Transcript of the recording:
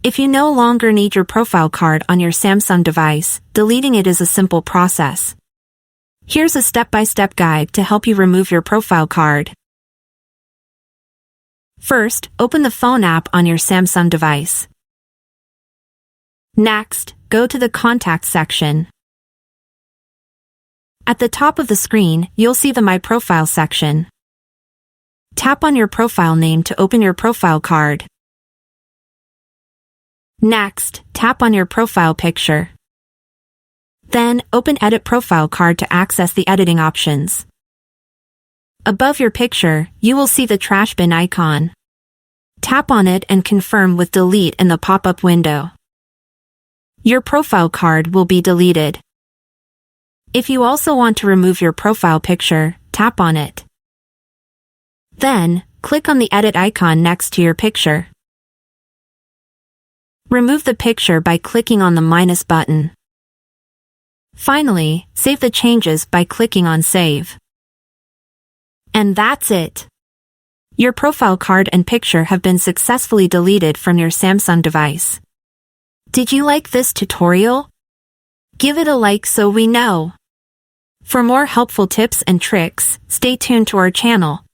If you no longer need your profile card on your Samsung device, deleting it is a simple process. Here's a step-by-step guide to help you remove your profile card. First, open the phone app on your Samsung device. Next, go to the Contacts section. At the top of the screen, you'll see the My Profile section. Tap on your profile name to open your profile card. Next, tap on your profile picture. Then, open Edit Profile Card to access the editing options. Above your picture, you will see the trash bin icon. Tap on it and confirm with Delete in the pop-up window. Your profile card will be deleted. If you also want to remove your profile picture, tap on it. Then, click on the edit icon next to your picture. Remove the picture by clicking on the minus button. Finally, save the changes by clicking on Save. And that's it. Your profile card and picture have been successfully deleted from your Samsung device. Did you like this tutorial? Give it a like so we know. For more helpful tips and tricks, stay tuned to our channel.